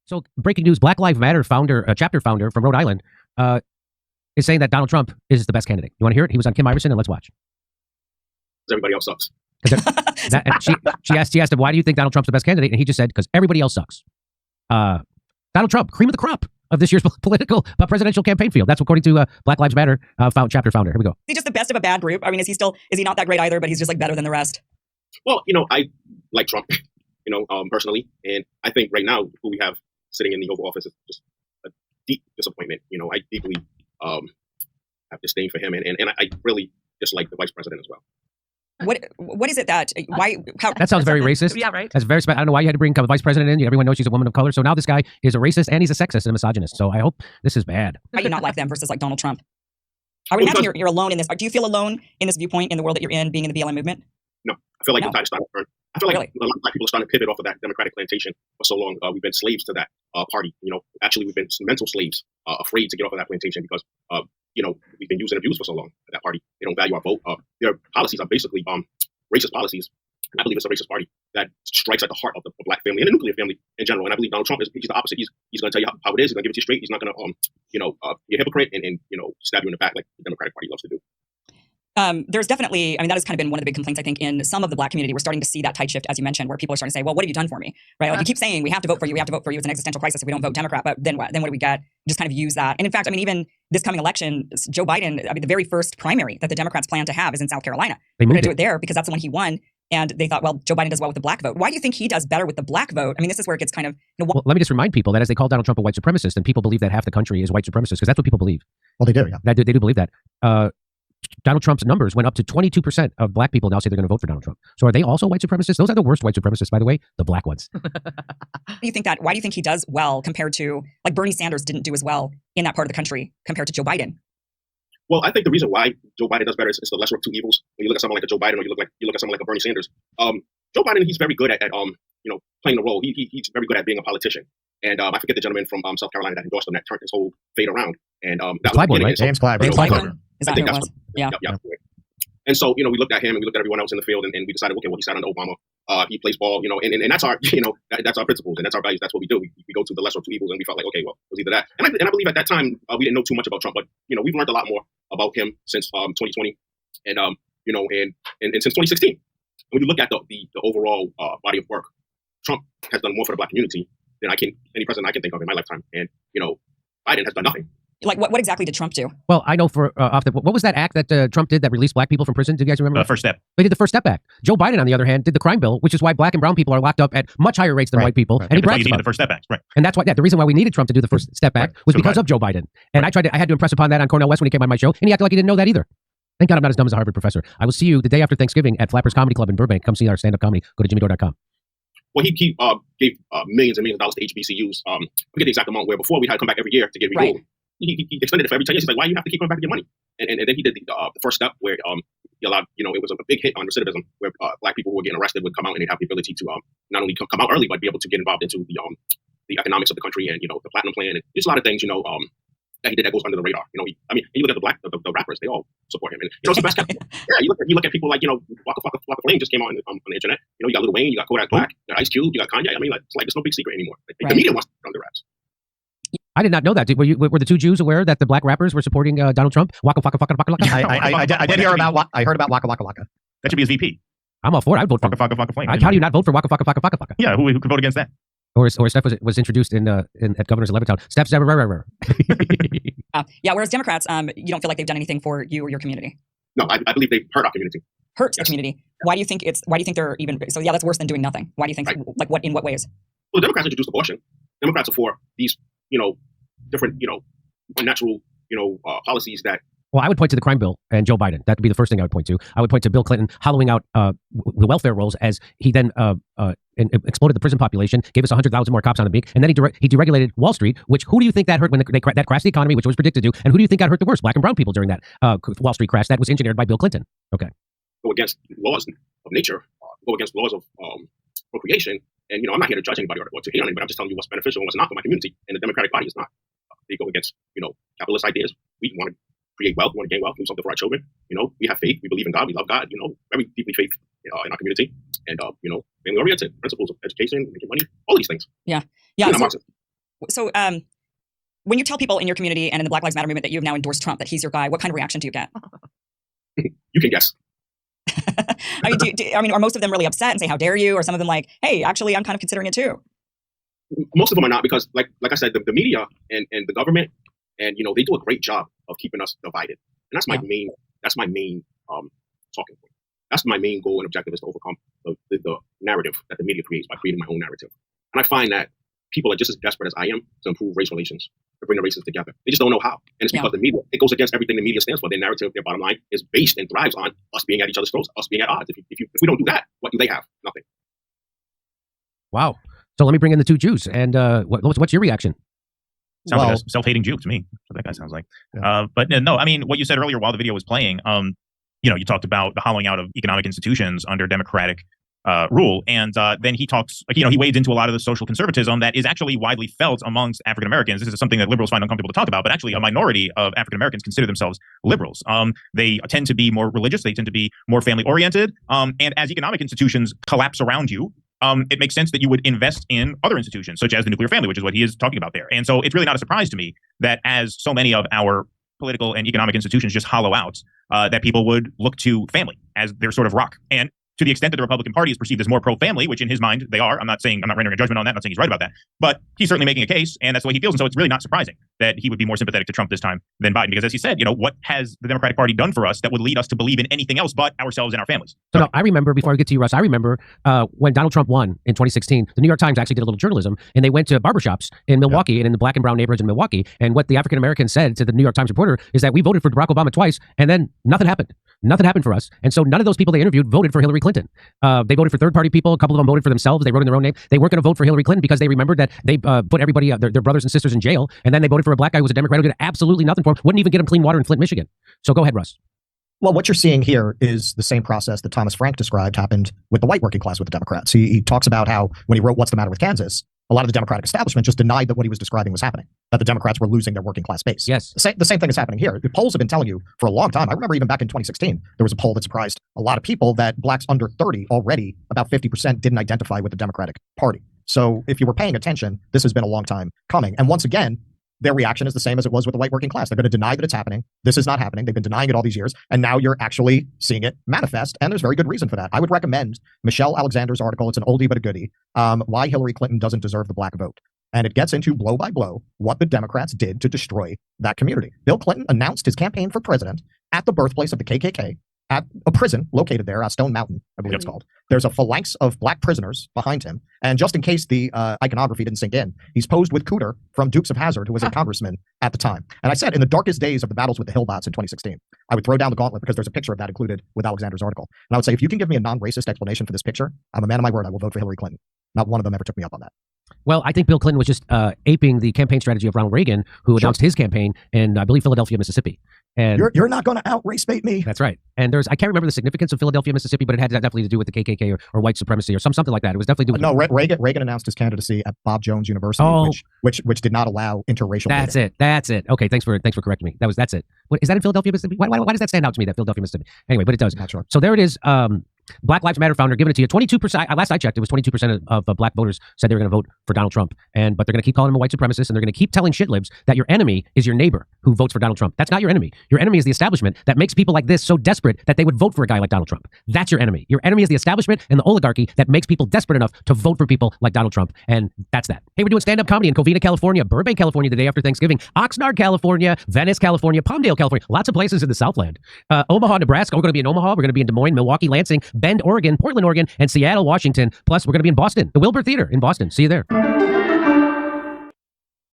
So breaking news: Black Lives Matter founder, chapter founder from Rhode Island, is saying that Donald Trump is the best candidate. You want to hear it? He was on Kim Iverson, and let's watch. Everybody else sucks. She asked him, why do you think Donald Trump's the best candidate? And he just said, because everybody else sucks. Donald Trump, cream of the crop of this year's presidential campaign field. That's according to Black Lives Matter chapter founder. Here we go. Is he just the best of a bad group? I mean, is he not that great either, but he's just like better than the rest? Well, I like Trump, personally. And I think right now who we have sitting in the Oval Office is just a deep disappointment. I deeply have disdain for him. And I really dislike the vice president as well. What is it that that sounds very racist? Yeah, right. That's very. I don't know why you had to bring the vice president in. Everyone knows she's a woman of color. So now this guy is a racist and he's a sexist and a misogynist. So I hope this is bad. Why do you not like them versus like Donald Trump? I would imagine you're alone in this. Do you feel alone in this viewpoint in the world that you're in, being in the BLM movement? No, I feel like the tide is starting to turn. I feel like a lot of Black people are starting to pivot off of that Democratic plantation for so long. We've been slaves to that party. Actually, we've been mental slaves, afraid to get off of that plantation because we've been used and abused for so long at that party. They don't value our vote. Their policies are basically racist policies. And I believe it's a racist party that strikes at the heart of the Black family and the nuclear family in general. And I believe Donald Trump he's the opposite. He's going to tell you how it is. He's going to give it to you straight. He's not going to be a hypocrite and stab you in the back like the Democratic Party loves to do. There's definitely, that has kind of been one of the big complaints, I think, in some of the Black community. We're starting to see that tide shift, as you mentioned, where people are starting to say, well, what have you done for me? Right? Like you keep saying, we have to vote for you. We have to vote for you. It's an existential crisis if we don't vote Democrat. But then what? Then what do we get? Just kind of use that. And in fact, even this coming election, Joe Biden, the very first primary that the Democrats plan to have is in South Carolina. They're going to do it there because that's the one he won. And they thought, well, Joe Biden does well with the Black vote. Why do you think he does better with the Black vote? This is where it gets kind of... Well, let me just remind people that as they call Donald Trump a white supremacist, and people believe that half the country is white supremacist, because that's what people believe. Well, they do, yeah. They do believe that. Donald Trump's numbers went up to 22% of Black people now say they're going to vote for Donald Trump. So are they also white supremacists? Those are the worst white supremacists, by the way, the Black ones. Why do you think he does well compared to, like Bernie Sanders didn't do as well in that part of the country compared to Joe Biden? Well, I think the reason why Joe Biden does better is the lesser of two evils. When you look at someone like a Joe Biden or you look at someone like a Bernie Sanders, Joe Biden, he's very good at playing the role. He's very good at being a politician. And I forget the gentleman from South Carolina that endorsed him that turned his whole fate around. And that was right? James Clyburn. Is that who it was? Yeah. And so, we looked at him and we looked at everyone else in the field and we decided, okay, well, he sat under Obama. He plays ball, and that's our, that's our principles and that's our values. That's what we do. We go to the lesser of two evils and we felt like, okay, well, it was either that. And I believe at that time, we didn't know too much about Trump, but, we've learned a lot more about him since 2020 and since 2016. When you look at the overall body of work, Trump has done more for the Black community than any president I can think of in my lifetime. And, Biden has done nothing. Like what exactly did Trump do? Well, I know what was that act that Trump did that released Black people from prison? Do you guys remember? First Step. They did the First Step Act. Joe Biden, on the other hand, did the crime bill, which is why Black and brown people are locked up at much higher rates than white people. Right. And he brags about the First Step Act, right? And that's why the reason why we needed Trump to do the First Step Act was because of Joe Biden. And I had to impress upon that on Cornel West when he came on my show, and he acted like he didn't know that either. Thank God I'm not as dumb as a Harvard professor. I will see you the day after Thanksgiving at Flappers Comedy Club in Burbank. Come see our stand-up comedy. Go to jimmydore.com. Well, he gave millions and millions of dollars to HBCUs. I forget the exact amount where before we had to come back every year to get renewed. Right. He extended it for every 10 years. He's like, why do you have to keep coming back to get money? And then he did the First Step where he allowed, it was a big hit on recidivism where Black people who were getting arrested would come out and they'd have the ability to not only come out early, but be able to get involved into the economics of the country and, the platinum plan. And there's a lot of things, that he did that goes under the radar. You look at the rappers, they all support him. And, it's the best kept. Yeah, you look at people like, Waka Flame just came out on the internet. You got Lil Wayne, you got Kodak Black, you got Ice Cube, you got Kanye. It's like, there's no big secret anymore. The media wants to run the raps. I did not know that. Were the two Jews aware that the Black rappers were supporting Donald Trump? Waka. I did hear about. I heard about Waka. That should be his VP. I'm all for it. I'd vote for Waka Flame. How do you not vote for Waka? Yeah, who could vote against that? Or Steph was introduced at Governor's in Levittown. Steph's ever. Yeah. Whereas Democrats, you don't feel like they've done anything for you or your community. No, I believe they've hurt our community. Hurt the community. Why do you think they're even? So yeah, that's worse than doing nothing. Why do you think? Right. In what ways? Well, Democrats introduced abortion. Democrats are for these, different, unnatural, policies that. Well, I would point to the crime bill and Joe Biden. That would be the first thing I would point to. I would point to Bill Clinton hollowing out the welfare rolls as he then exploded the prison population, gave us 100,000 more cops on the beat, and then he deregulated Wall Street, which who do you think that hurt when that crashed the economy, which was predicted to, and who do you think got hurt the worst? Black and brown people during that Wall Street crash that was engineered by Bill Clinton. Okay. Go against laws of nature, go against laws of procreation, and I'm not here to judge anybody or to hate on anybody. I'm just telling you what's beneficial and what's not for my community, and the Democratic Party is not. They go against capitalist ideas. We want to create wealth, we want to gain wealth, do something for our children. We have faith, we believe in God, we love God, very deeply faith in our community. And, family oriented principles of education, making money, all these things. Yeah. So when you tell people in your community and in the Black Lives Matter movement that you have now endorsed Trump, that he's your guy, what kind of reaction do you get? You can guess. I mean, are most of them really upset and say, how dare you? Or some of them like, hey, actually, I'm kind of considering it too. Most of them are not, because like I said, the media and the government, and they do a great job of keeping us divided. And that's my main talking point. That's my main goal and objective, is to overcome the narrative that the media creates by creating my own narrative. And I find that people are just as desperate as I am to improve race relations, to bring the races together. They just don't know how. And it's because the media, it goes against everything the media stands for. Their narrative, their bottom line is based and thrives on us being at each other's throats, us being at odds. If we don't do that, what do they have? Nothing. Wow. So let me bring in the two Jews. And what's your reaction? Sounds like a self-hating Jew to me. That's what that guy sounds like. Yeah. But no, I mean, what you said earlier while the video was playing, you talked about the hollowing out of economic institutions under Democratic rule. And then he talks, he wades into a lot of the social conservatism that is actually widely felt amongst African Americans. This is something that liberals find uncomfortable to talk about, but actually a minority of African Americans consider themselves liberals. They tend to be more religious. They tend to be more family oriented. And as economic institutions collapse around you, it makes sense that you would invest in other institutions, such as the nuclear family, which is what he is talking about there. And so it's really not a surprise to me that as so many of our political and economic institutions just hollow out, that people would look to family as their sort of rock. And to the extent that the Republican Party is perceived as more pro-family, which in his mind they are, I'm not rendering a judgment on that, I'm not saying he's right about that, but he's certainly making a case, and that's the way he feels. And so it's really not surprising that he would be more sympathetic to Trump this time than Biden, because as he said, what has the Democratic Party done for us that would lead us to believe in anything else but ourselves and our families? So no, I remember, before I get to you, Russ, I remember when Donald Trump won in 2016, the New York Times actually did a little journalism, and they went to barbershops in Milwaukee and in the black and brown neighborhoods in Milwaukee. And what the African Americans said to the New York Times reporter is that we voted for Barack Obama twice, and then nothing happened. Nothing happened for us. And so none of those people they interviewed voted for Hillary Clinton. They voted for third-party people. A couple of them voted for themselves. They wrote in their own name. They weren't going to vote for Hillary Clinton because they remembered that they put everybody, their brothers and sisters, in jail. And then they voted for a black guy who was a Democrat who did absolutely nothing for him. Wouldn't even get him clean water in Flint, Michigan. So go ahead, Russ. Well, what you're seeing here is the same process that Thomas Frank described happened with the white working class with the Democrats. He talks about how when he wrote What's the Matter with Kansas, a lot of the Democratic establishment just denied that what he was describing was happening, that the Democrats were losing their working class base. Yes. The same thing is happening here. The polls have been telling you for a long time. I remember even back in 2016, there was a poll that surprised a lot of people that blacks under 30 already, about 50%, didn't identify with the Democratic Party. So if you were paying attention, this has been a long time coming. And once again, their reaction is the same as it was with the white working class. They're going to deny that it's happening. This is not happening. They've been denying it all these years. And now you're actually seeing it manifest. And there's very good reason for that. I would recommend Michelle Alexander's article. It's an oldie but a goodie. Why Hillary Clinton Doesn't Deserve the Black Vote. And it gets into blow by blow what the Democrats did to destroy that community. Bill Clinton announced his campaign for president at the birthplace of the KKK, at a prison located there, Stone Mountain, I believe it's called. There's a phalanx of black prisoners behind him. And just in case the iconography didn't sink in, he's posed with Cooter from Dukes of Hazzard, who was a congressman at the time. And I said, in the darkest days of the battles with the Hillbots in 2016, I would throw down the gauntlet, because there's a picture of that included with Alexander's article. And I would say, if you can give me a non-racist explanation for this picture, I'm a man of my word, I will vote for Hillary Clinton. Not one of them ever took me up on that. Well, I think Bill Clinton was just aping the campaign strategy of Ronald Reagan, who announced his campaign in, I believe, Philadelphia, Mississippi. And you're not going to out-race bait me. That's right. And I can't remember the significance of Philadelphia, Mississippi, but it had definitely to do with the KKK or white supremacy or something like that. It was definitely no. Reagan announced his candidacy at Bob Jones University, which did not allow interracial. That's it. Okay, thanks for correcting me. That's it. What, is that in Philadelphia, Mississippi? Why does that stand out to me? That Philadelphia, Mississippi. Anyway, but it does. Not sure. So there it is. Black Lives Matter founder giving it to you. 22%. Last I checked, it was 22% of black voters said they were going to vote for Donald Trump. But they're going to keep calling him a white supremacist, and they're going to keep telling shitlibs that your enemy is your neighbor who votes for Donald Trump. That's not your enemy. Your enemy is the establishment that makes people like this so desperate that they would vote for a guy like Donald Trump. That's your enemy. Your enemy is the establishment and the oligarchy that makes people desperate enough to vote for people like Donald Trump. And that's that. Hey, we're doing stand-up comedy in Covina, California, Burbank, California, the day after Thanksgiving, Oxnard, California, Venice, California, Palmdale, California, lots of places in the Southland. Omaha, Nebraska. We're going to be in Omaha. We're going to be in Des Moines, Milwaukee, Lansing, Bend, Oregon, Portland, Oregon, and Seattle, Washington. Plus, we're going to be in Boston, the Wilbur Theater in Boston. See you there.